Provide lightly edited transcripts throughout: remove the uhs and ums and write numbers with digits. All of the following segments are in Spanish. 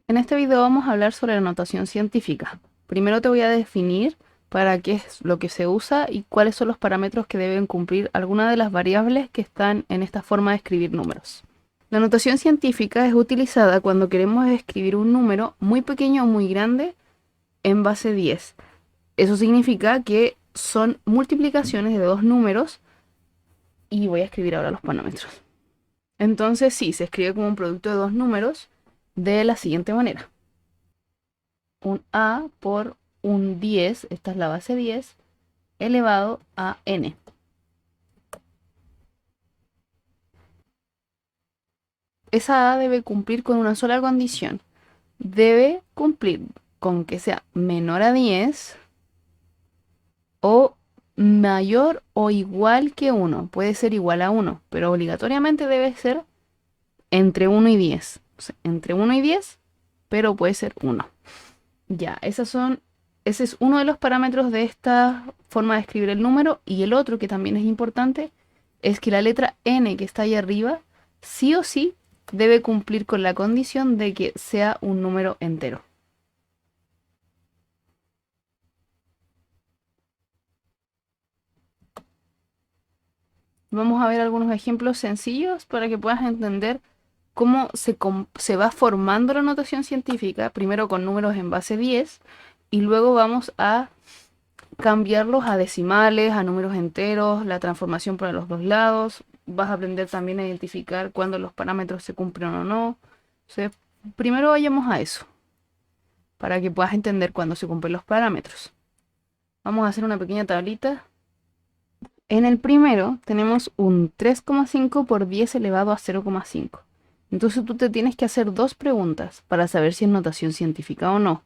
En este video vamos a hablar sobre la notación científica. Primero te voy a definir para qué es lo que se usa y cuáles son los parámetros que deben cumplir algunas de las variables que están en esta forma de escribir números. La notación científica es utilizada cuando queremos escribir un número muy pequeño o muy grande en base 10. Eso significa que son multiplicaciones de dos números y voy a escribir ahora los parámetros. Entonces sí, se escribe como un producto de dos números de la siguiente manera. Un a por un 10, esta es la base 10, elevado a n. Esa a debe cumplir con una sola condición. Debe cumplir con que sea menor a 10 o mayor o igual que 1. Puede ser igual a 1, pero obligatoriamente debe ser entre 1 y 10. O sea, entre 1 y 10, pero puede ser 1. Ya, ese es uno de los parámetros de esta forma de escribir el número. Y el otro, que también es importante, es que la letra n que está ahí arriba, sí o sí, debe cumplir con la condición de que sea un número entero. Vamos a ver algunos ejemplos sencillos para que puedas entender cómo se va formando la notación científica, primero con números en base 10, y luego vamos a cambiarlos a decimales, a números enteros, la transformación para los dos lados. Vas a aprender también a identificar cuándo los parámetros se cumplen o no. Entonces, primero vayamos a eso, para que puedas entender cuándo se cumplen los parámetros. Vamos a hacer una pequeña tablita. En el primero tenemos un 3,5 por 10 elevado a 0,5. Entonces tú te tienes que hacer dos preguntas para saber si es notación científica o no.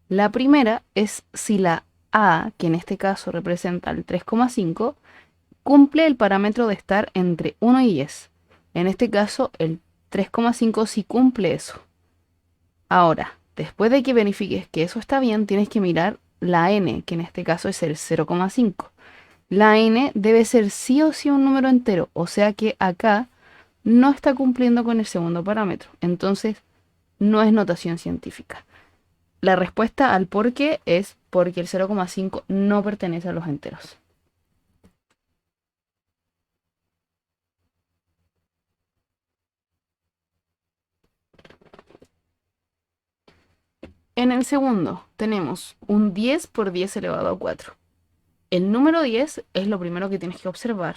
La primera es si la a, que en este caso representa el 3,5, cumple el parámetro de estar entre 1 y 10. En este caso, el 3,5 sí cumple eso. Ahora, después de que verifiques que eso está bien, tienes que mirar la n, que en este caso es el 0,5. La n debe ser sí o sí un número entero, o sea que acá no está cumpliendo con el segundo parámetro. Entonces, no es notación científica. La respuesta al por qué es porque el 0,5 no pertenece a los enteros. En el segundo tenemos un 10 por 10 elevado a 4. El número 10 es lo primero que tienes que observar.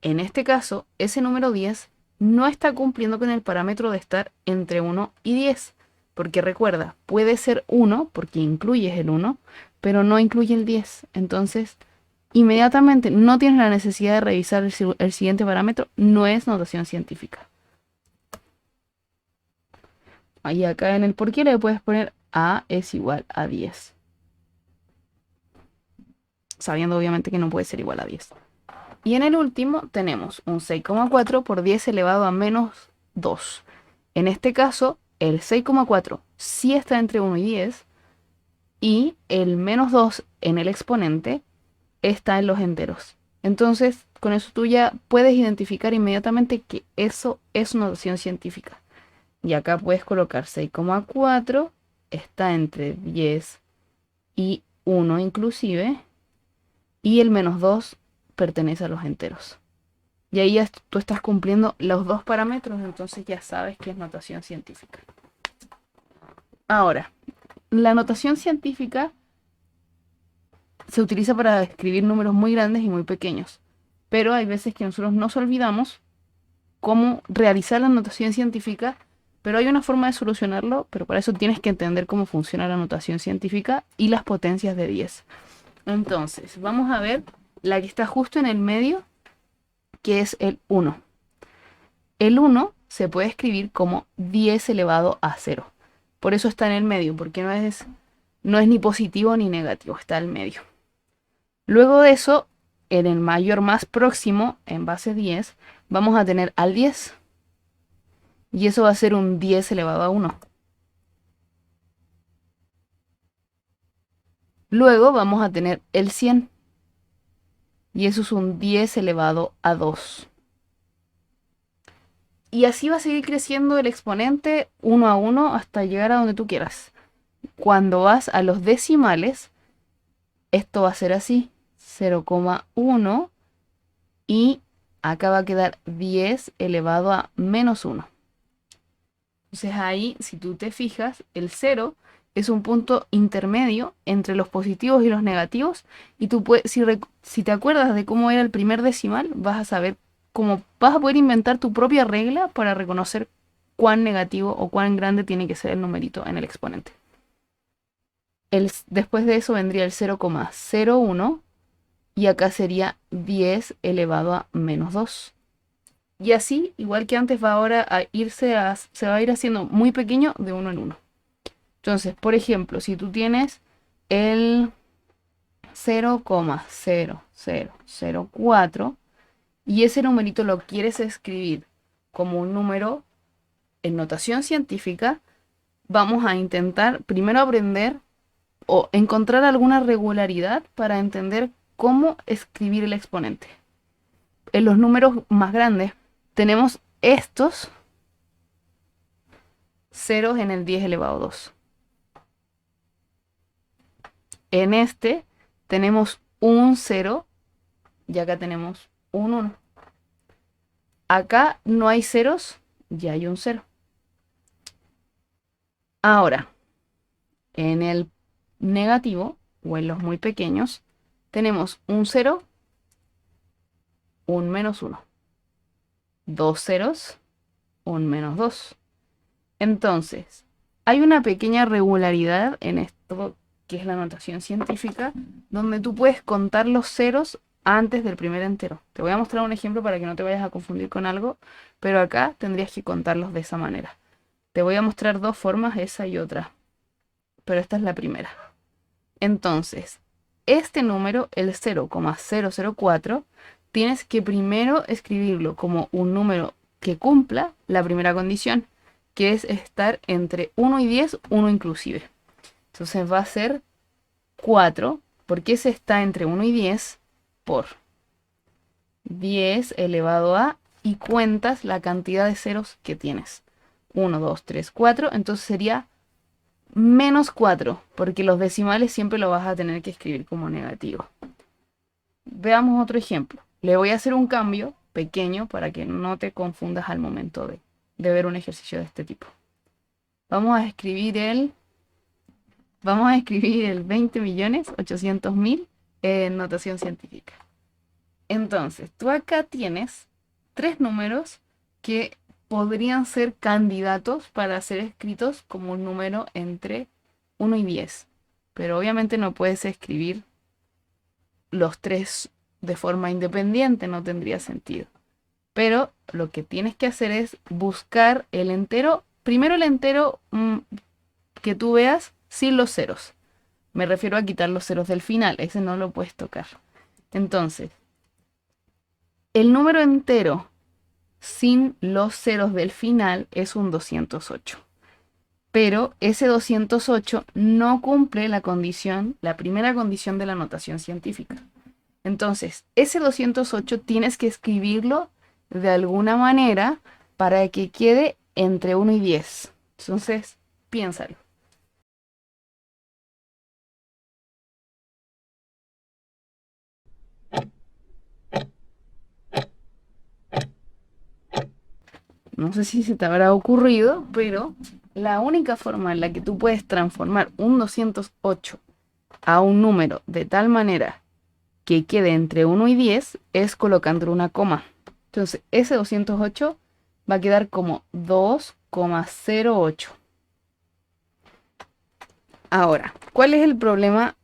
En este caso, ese número 10 no está cumpliendo con el parámetro de estar entre 1 y 10. Porque recuerda, puede ser 1 porque incluyes el 1, pero no incluye el 10. Entonces, inmediatamente no tienes la necesidad de revisar el siguiente parámetro, no es notación científica. Ahí acá en el por qué le puedes poner a es igual a 10. Sabiendo obviamente que no puede ser igual a 10. Y en el último tenemos un 6,4 por 10 elevado a menos 2. En este caso, el 6,4 sí está entre 1 y 10 y el menos 2 en el exponente está en los enteros. Entonces, con eso tú ya puedes identificar inmediatamente que eso es una notación científica. Y acá puedes colocar 6,4, está entre 10 y 1 inclusive, y el menos 2 pertenece a los enteros. Y ahí ya tú estás cumpliendo los dos parámetros, entonces ya sabes que es notación científica. Ahora, la notación científica se utiliza para escribir números muy grandes y muy pequeños, pero hay veces que nosotros nos olvidamos cómo realizar la notación científica, pero hay una forma de solucionarlo, pero para eso tienes que entender cómo funciona la notación científica y las potencias de 10. Entonces, vamos a ver la que está justo en el medio, que es el 1. El 1 se puede escribir como 10 elevado a 0. Por eso está en el medio, porque no es ni positivo ni negativo, está al medio. Luego de eso, en el mayor más próximo, en base 10, vamos a tener al 10. Y eso va a ser un 10 elevado a 1. Luego vamos a tener el 100. Y eso es un 10 elevado a 2. Y así va a seguir creciendo el exponente uno a uno hasta llegar a donde tú quieras. Cuando vas a los decimales, esto va a ser así, 0,1 y acá va a quedar 10 elevado a menos 1. Entonces ahí, si tú te fijas, el 0 es un punto intermedio entre los positivos y los negativos. Y tú puedes, si te acuerdas de cómo era el primer decimal, vas a saber cómo vas a poder inventar tu propia regla para reconocer cuán negativo o cuán grande tiene que ser el numerito en el exponente. Después de eso vendría el 0,01 y acá sería 10 elevado a menos 2. Y así, igual que antes, va ahora a se va a ir haciendo muy pequeño de uno en uno. Entonces, por ejemplo, si tú tienes el 0,0004 y ese numerito lo quieres escribir como un número en notación científica, vamos a intentar primero aprender o encontrar alguna regularidad para entender cómo escribir el exponente. En los números más grandes tenemos estos ceros en el 10 elevado a 2. En este tenemos un 0 y acá tenemos un 1. Acá no hay ceros, ya hay un 0. Ahora, en el negativo o en los muy pequeños, tenemos un 0, un menos 1. Dos ceros, un menos 2. Entonces, hay una pequeña regularidad en esto que es la notación científica, donde tú puedes contar los ceros antes del primer entero. Te voy a mostrar un ejemplo para que no te vayas a confundir con algo, pero acá tendrías que contarlos de esa manera. Te voy a mostrar dos formas, esa y otra, pero esta es la primera. Entonces, este número, el 0,004, tienes que primero escribirlo como un número que cumpla la primera condición, que es estar entre 1 y 10, 1 inclusive. Entonces va a ser 4, porque ese está entre 1 y 10, por 10 elevado a, y cuentas la cantidad de ceros que tienes. 1, 2, 3, 4, entonces sería menos 4, porque los decimales siempre lo vas a tener que escribir como negativo. Veamos otro ejemplo. Le voy a hacer un cambio pequeño para que no te confundas al momento de ver un ejercicio de este tipo. Vamos a escribir el 20.800.000 en notación científica. Entonces, tú acá tienes tres números que podrían ser candidatos para ser escritos como un número entre 1 y 10. Pero obviamente no puedes escribir los tres de forma independiente, no tendría sentido. Pero lo que tienes que hacer es buscar el entero, primero el entero que tú veas sin los ceros. Me refiero a quitar los ceros del final, ese no lo puedes tocar. Entonces, el número entero sin los ceros del final es un 208. Pero ese 208 no cumple la condición, la primera condición de la notación científica. Entonces, ese 208 tienes que escribirlo de alguna manera para que quede entre 1 y 10. Entonces, piénsalo. No sé si se te habrá ocurrido, pero la única forma en la que tú puedes transformar un 208 a un número de tal manera que quede entre 1 y 10 es colocando una coma. Entonces, ese 208 va a quedar como 2,08. Ahora, ¿cuál es el problema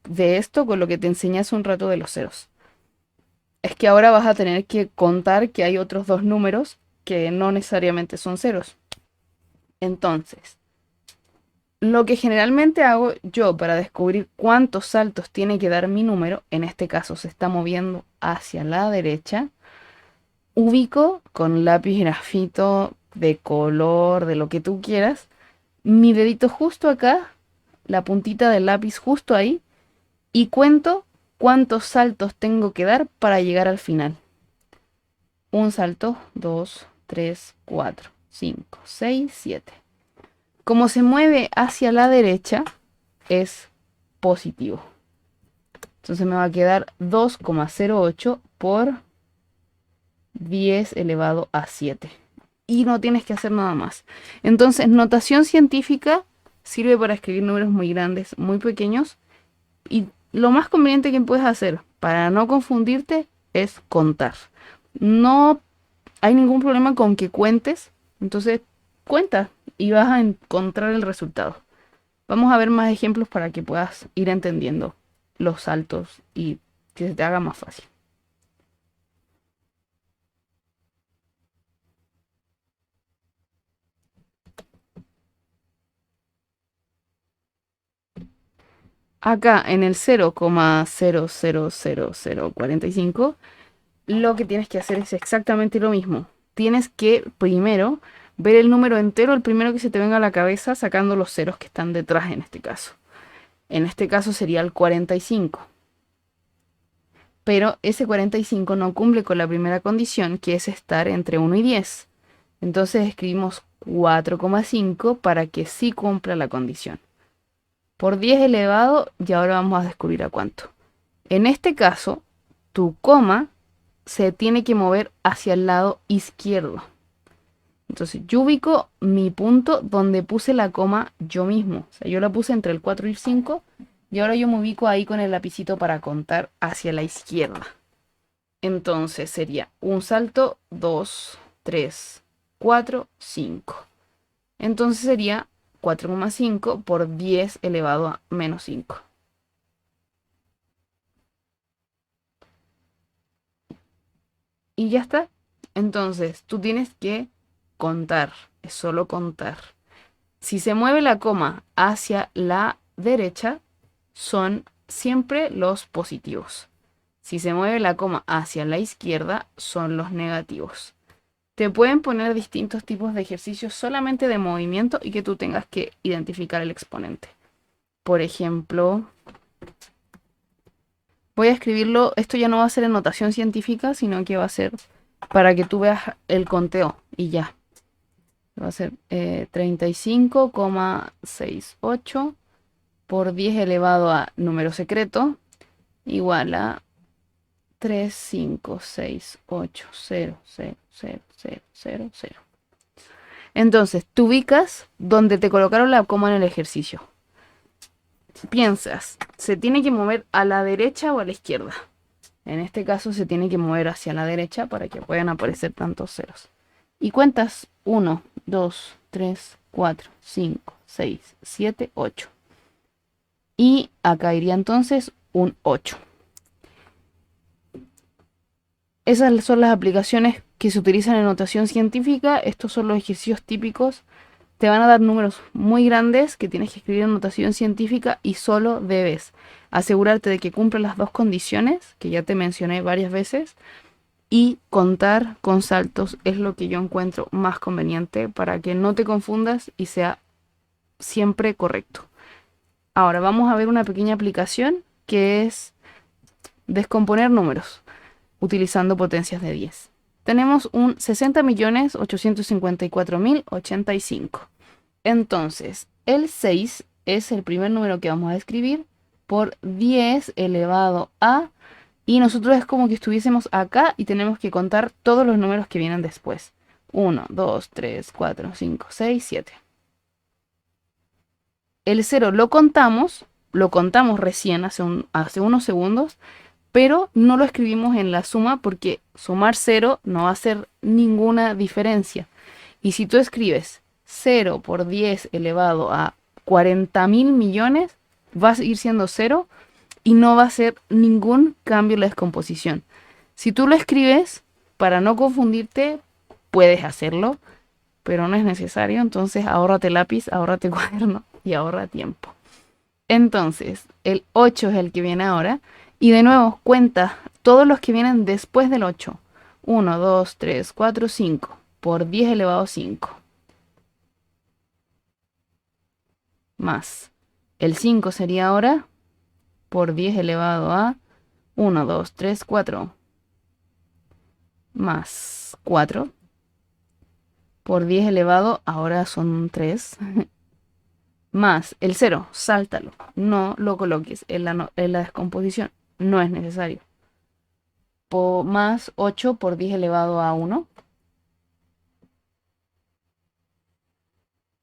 de esto con lo que te enseñé hace un rato de los ceros? Es que ahora vas a tener que contar que hay otros dos números que no necesariamente son ceros. Entonces, lo que generalmente hago yo para descubrir cuántos saltos tiene que dar mi número, en este caso se está moviendo hacia la derecha, ubico con lápiz grafito de color, de lo que tú quieras, mi dedito justo acá, la puntita del lápiz justo ahí, y cuento cuántos saltos tengo que dar para llegar al final. Un salto, 2, 3, 4, 5, 6, 7. Como se mueve hacia la derecha, es positivo. Entonces me va a quedar 2,08 por 10 elevado a 7. Y no tienes que hacer nada más. Entonces, notación científica sirve para escribir números muy grandes, muy pequeños. Y lo más conveniente que puedes hacer para no confundirte es contar. No hay ningún problema con que cuentes. Entonces, cuenta y vas a encontrar el resultado. Vamos a ver más ejemplos para que puedas ir entendiendo los saltos y que se te haga más fácil. Acá en el 0,000045, lo que tienes que hacer es exactamente lo mismo. Tienes que primero ver el número entero, el primero que se te venga a la cabeza, sacando los ceros que están detrás en este caso. En este caso sería el 45. Pero ese 45 no cumple con la primera condición, que es estar entre 1 y 10. Entonces escribimos 4,5 para que sí cumpla la condición. Por 10 elevado, y ahora vamos a descubrir a cuánto. En este caso, tu coma se tiene que mover hacia el lado izquierdo. Entonces yo ubico mi punto donde puse la coma yo mismo. O sea, yo la puse entre el 4 y el 5 y ahora yo me ubico ahí con el lapicito para contar hacia la izquierda. Entonces sería un salto, 2, 3, 4, 5. Entonces sería 4,5 por 10 elevado a menos 5. Y ya está. Entonces tú tienes que contar, es solo contar. Si se mueve la coma hacia la derecha, son siempre los positivos. Si se mueve la coma hacia la izquierda, son los negativos. Te pueden poner distintos tipos de ejercicios solamente de movimiento y que tú tengas que identificar el exponente. Por ejemplo, voy a escribirlo, esto ya no va a ser en notación científica, sino que va a ser para que tú veas el conteo y ya. Va a ser 35,68 por 10 elevado a número secreto igual a 356800000. Entonces, tú ubicas donde te colocaron la coma en el ejercicio. Piensas, ¿se tiene que mover a la derecha o a la izquierda? En este caso se tiene que mover hacia la derecha para que puedan aparecer tantos ceros. Y cuentas 1, 2, 3, 4, 5, 6, 7, 8. Y acá iría entonces un 8. Esas son las aplicaciones que se utilizan en notación científica. Estos son los ejercicios típicos. Te van a dar números muy grandes que tienes que escribir en notación científica y solo debes asegurarte de que cumplen las dos condiciones que ya te mencioné varias veces y contar con saltos es lo que yo encuentro más conveniente para que no te confundas y sea siempre correcto. Ahora vamos a ver una pequeña aplicación que es descomponer números utilizando potencias de 10. Tenemos un 60.854.085. Entonces, el 6 es el primer número que vamos a escribir por 10 elevado a... Y nosotros es como que estuviésemos acá y tenemos que contar todos los números que vienen después. 1, 2, 3, 4, 5, 6, 7. El 0 lo contamos recién hace unos segundos, pero no lo escribimos en la suma porque sumar 0 no va a hacer ninguna diferencia. Y si tú escribes 0 por 10 elevado a 40.000 millones, va a seguir siendo 0 y no va a hacer ningún cambio en la descomposición. Si tú lo escribes, para no confundirte, puedes hacerlo, pero no es necesario. Entonces ahórrate lápiz, ahórrate cuaderno y ahorra tiempo. Entonces, el 8 es el que viene ahora. Y de nuevo, cuenta todos los que vienen después del 8. 1, 2, 3, 4, 5. Por 10 elevado a 5. Más. El 5 sería ahora por 10 elevado a 1, 2, 3, 4. Más 4. por 10 elevado, ahora son 3, más el 0, sáltalo, no lo coloques en la descomposición, no es necesario. Más 8 por 10 elevado a 1.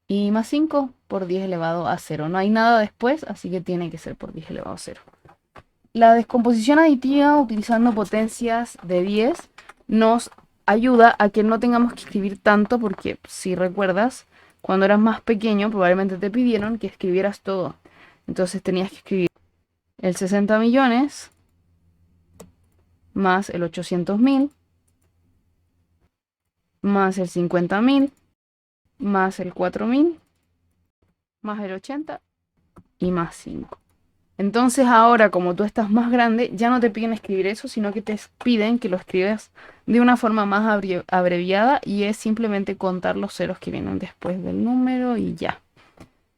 Y más 5 por 10 elevado a 0. No hay nada después, así que tiene que ser por 10 elevado a 0. La descomposición aditiva utilizando potencias de 10 nos ayuda a que no tengamos que escribir tanto, porque si recuerdas, cuando eras más pequeño probablemente te pidieron que escribieras todo. Entonces tenías que escribir el 60 millones más el 800.000 más el 50.000 más el 4.000 más el 80 y más 5. Entonces ahora, como tú estás más grande, ya no te piden escribir eso, sino que te piden que lo escribas de una forma más abreviada y es simplemente contar los ceros que vienen después del número y ya.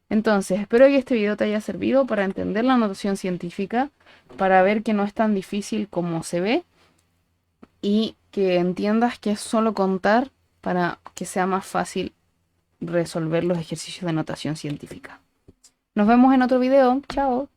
Entonces, espero que este video te haya servido para entender la notación científica, para ver que no es tan difícil como se ve y que entiendas que es solo contar para que sea más fácil resolver los ejercicios de notación científica. Nos vemos en otro video. Chao.